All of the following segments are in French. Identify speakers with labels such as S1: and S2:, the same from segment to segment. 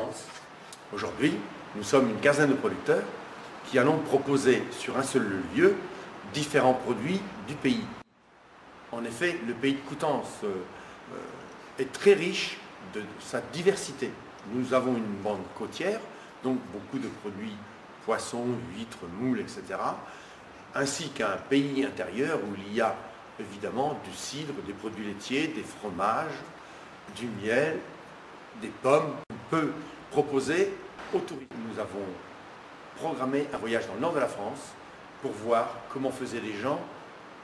S1: expérience. Aujourd'hui, nous sommes une quinzaine de producteurs qui allons proposer sur un seul lieu différents produits du pays. En effet, le pays de Coutances est très riche de sa diversité. Nous avons une bande côtière, donc beaucoup de produits poissons, huîtres, moules, etc. Ainsi qu'un pays intérieur où il y a évidemment du cidre, des produits laitiers, des fromages, du miel, des pommes. On peut proposer aux touristes. Nous avons programmé un voyage dans le nord de la France pour voir comment faisaient les gens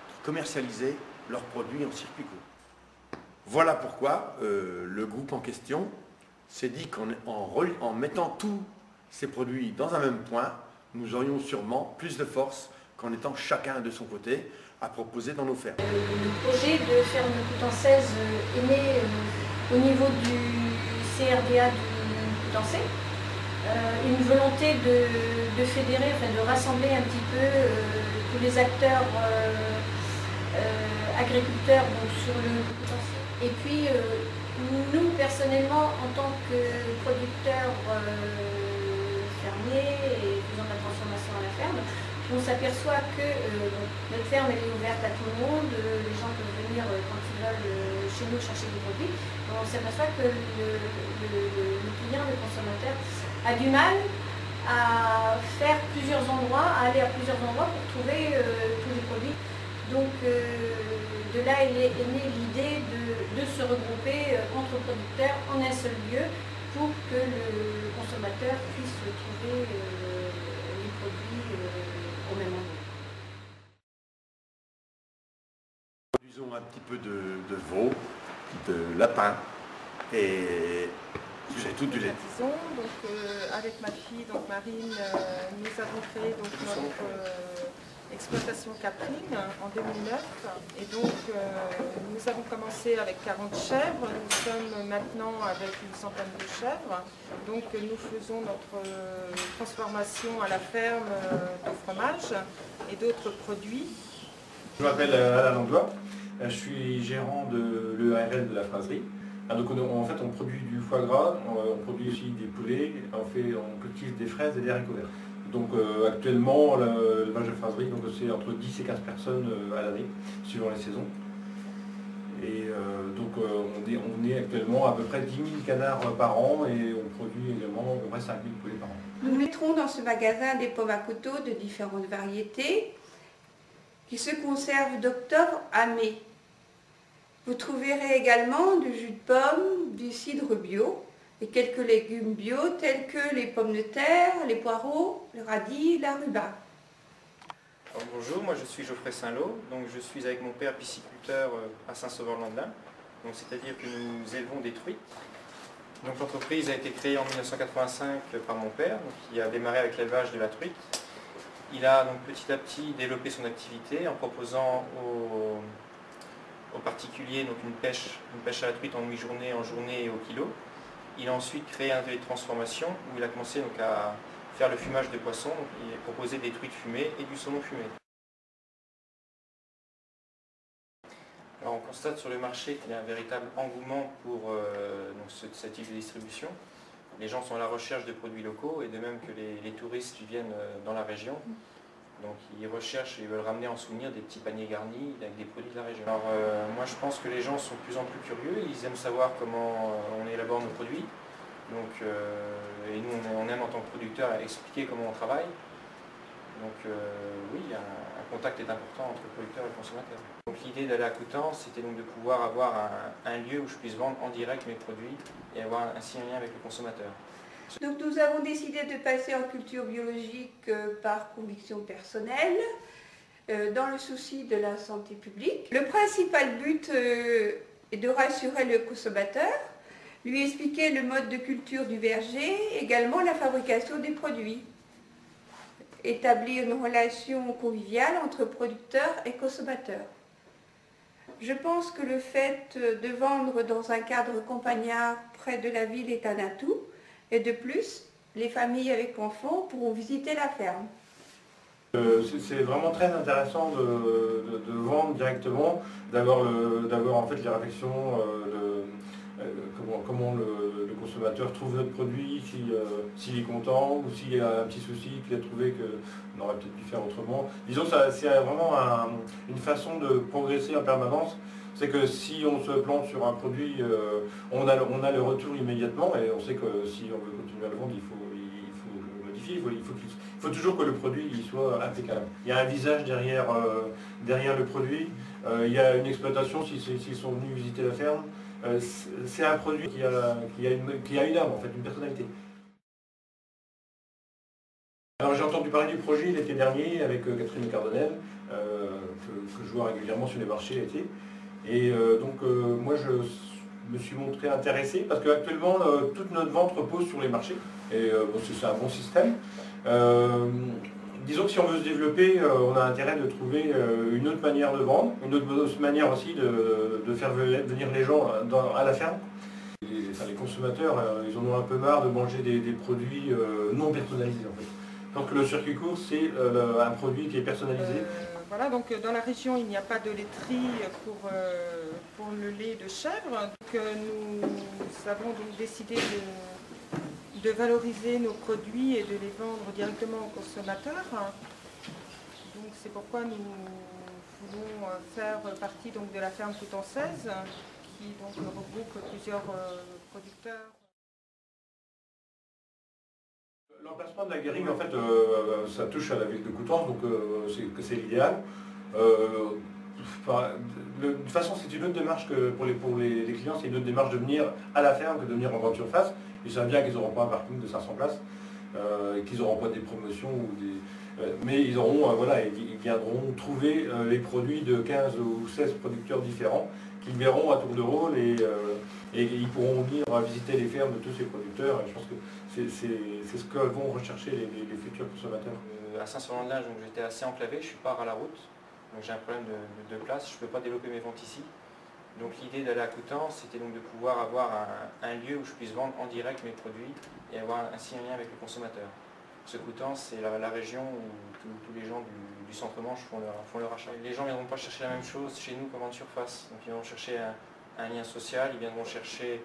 S1: qui commercialisaient leurs produits en circuit court. Voilà pourquoi le groupe en question s'est dit qu'en mettant tous ces produits dans un même point, nous aurions sûrement plus de force qu'en étant chacun de son côté à proposer dans nos fermes.
S2: Le projet de ferme coutançaise est né au niveau du CRDA du Coutançais. Une volonté de fédérer, enfin de rassembler un petit peu tous les acteurs agriculteurs donc, sur le Coutançais. Et puis nous personnellement en tant que producteurs fermiers et faisant de la transformation à la ferme, on s'aperçoit que notre ferme elle est ouverte à tout le monde, les gens peuvent venir quand ils veulent chez nous chercher des produits. On s'aperçoit que le client, le consommateur, a du mal à faire plusieurs endroits, à aller à plusieurs endroits pour trouver tous les produits. Donc de là est née l'idée de se regrouper entre producteurs en un seul lieu pour que le consommateur puisse trouver les produits au même endroit.
S1: Nous produisons un petit peu de veau, de lapin et tout du lait.
S3: Donc, avec ma fille, donc Marine, nous avons créé donc, notre exploitation caprine en 2009 et donc nous avons commencé avec 40 chèvres, nous sommes maintenant avec une centaine de chèvres, donc nous faisons notre transformation à la ferme de fromage et d'autres produits.
S4: Je m'appelle Alain Langlois, je suis gérant de l'EARL de la fraserie. Donc en fait on produit du foie gras, on produit aussi des poulets, on cultive des fraises et des haricots verts. Donc actuellement le vache de fraserie, c'est entre 10 et 15 personnes à l'année, suivant les saisons. Et donc on est actuellement à peu près 10 000 canards par an et on produit également à peu près 5 000 poulets par an.
S5: Nous mettrons dans ce magasin des pommes à couteau de différentes variétés qui se conservent d'octobre à mai. Vous trouverez également du jus de pomme, du cidre bio et quelques légumes bio tels que les pommes de terre, les poireaux, le radis, la rhubarbe.
S6: Alors, bonjour, moi je suis Geoffrey Saint-Lô, donc je suis avec mon père pisciculteur à Saint-Sauveur-Landelin. C'est-à-dire que nous élevons des truites. Donc l'entreprise a été créée en 1985 par mon père, qui a démarré avec l'élevage de la truite. Il a donc petit à petit développé son activité en proposant aux particuliers donc une pêche à la truite en demi-journée, en journée et au kilo. Il a ensuite créé un atelier de transformation où il a commencé donc à faire le fumage de poissons. Donc il a proposé des truites fumées et du saumon fumé. Alors on constate sur le marché qu'il y a un véritable engouement pour ce type de distribution. Les gens sont à la recherche de produits locaux et de même que les touristes qui viennent dans la région. Donc ils recherchent et veulent ramener en souvenir des petits paniers garnis avec des produits de la région. Alors moi je pense que les gens sont de plus en plus curieux, ils aiment savoir comment on élabore nos produits. Donc, et nous on aime en tant que producteur expliquer comment on travaille. Donc oui, un contact est important entre le producteur et le consommateur. Donc l'idée d'aller à Coutances, c'était donc de pouvoir avoir un lieu où je puisse vendre en direct mes produits et avoir ainsi un lien avec le consommateur.
S5: Donc nous avons décidé de passer en culture biologique par conviction personnelle, dans le souci de la santé publique. Le principal but est de rassurer le consommateur, lui expliquer le mode de culture du verger, également la fabrication des produits. Établir une relation conviviale entre producteurs et consommateurs. Je pense que le fait de vendre dans un cadre campagnard près de la ville est un atout. Et de plus, les familles avec enfants pourront visiter la ferme.
S4: C'est vraiment très intéressant de vendre directement, d'avoir en fait les réflexions comment le consommateur trouve notre produit, s'il est content ou s'il y a un petit souci, qu'il a trouvé qu'on aurait peut-être dû faire autrement. Disons que c'est vraiment une façon de progresser en permanence. C'est que si on se plante sur un produit, on a le retour immédiatement et on sait que si on veut continuer à le vendre, il faut le modifier, il faut toujours que le produit il soit impeccable. Il y a un visage derrière le produit, il y a une exploitation s'ils sont venus visiter la ferme. C'est un produit qui a une âme, en fait, une personnalité. Alors j'ai entendu parler du projet l'été dernier avec Catherine Cardonnel, que je vois régulièrement sur les marchés l'été. Et donc moi je me suis montré intéressé parce qu'actuellement toute notre vente repose sur les marchés. Et c'est un bon système. Disons que si on veut se développer, on a intérêt de trouver une autre manière de vendre, une autre manière aussi de faire venir les gens à la ferme. Les consommateurs, ils en ont un peu marre de manger des produits non personnalisés en fait. Donc le circuit court, c'est un produit qui est personnalisé.
S3: Voilà, donc dans la région, il n'y a pas de laiterie pour le lait de chèvre. Donc, nous avons donc décidé de valoriser nos produits et de les vendre directement aux consommateurs. Donc c'est pourquoi nous voulons faire partie donc, de la ferme Coutançaise, qui donc regroupe plusieurs producteurs.
S4: L'emplacement de la guérille, en fait, ça touche à la ville de Coutances, donc c'est l'idéal. De toute façon, c'est une autre démarche que pour les clients, c'est une autre démarche de venir à la ferme que de venir en grande surface. Ils savent bien qu'ils n'auront pas un parking de 500 places, qu'ils n'auront pas des promotions, mais ils auront, ils viendront trouver les produits de 15 ou 16 producteurs différents qu'ils verront à tour de rôle et ils pourront venir visiter les fermes de tous ces producteurs. Et je pense que c'est ce que vont rechercher les futurs consommateurs.
S6: À Saint-Sauvant-de-Linge, j'étais assez enclavé, je suis pas à la route, donc j'ai un problème de place, je ne peux pas développer mes ventes ici. Donc l'idée d'aller à Coutances, c'était donc de pouvoir avoir un lieu où je puisse vendre en direct mes produits et avoir ainsi un lien avec le consommateur. Ce Coutances, c'est la région où tous les gens du centre-Manche font leur achat. Les gens ne viendront pas chercher la même chose chez nous qu'en grande surface. Donc ils viendront chercher un lien social, ils viendront chercher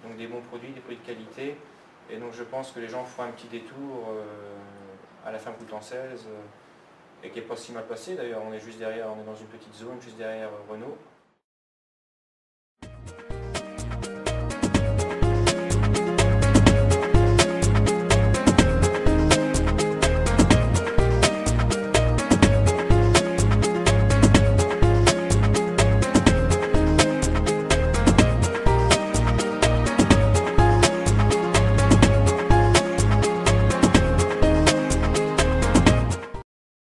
S6: donc, des bons produits, des produits de qualité. Et donc je pense que les gens feront un petit détour à la ferme coutançaise et qui n'est pas si mal passé d'ailleurs. On est juste derrière, on est dans une petite zone juste derrière Renault.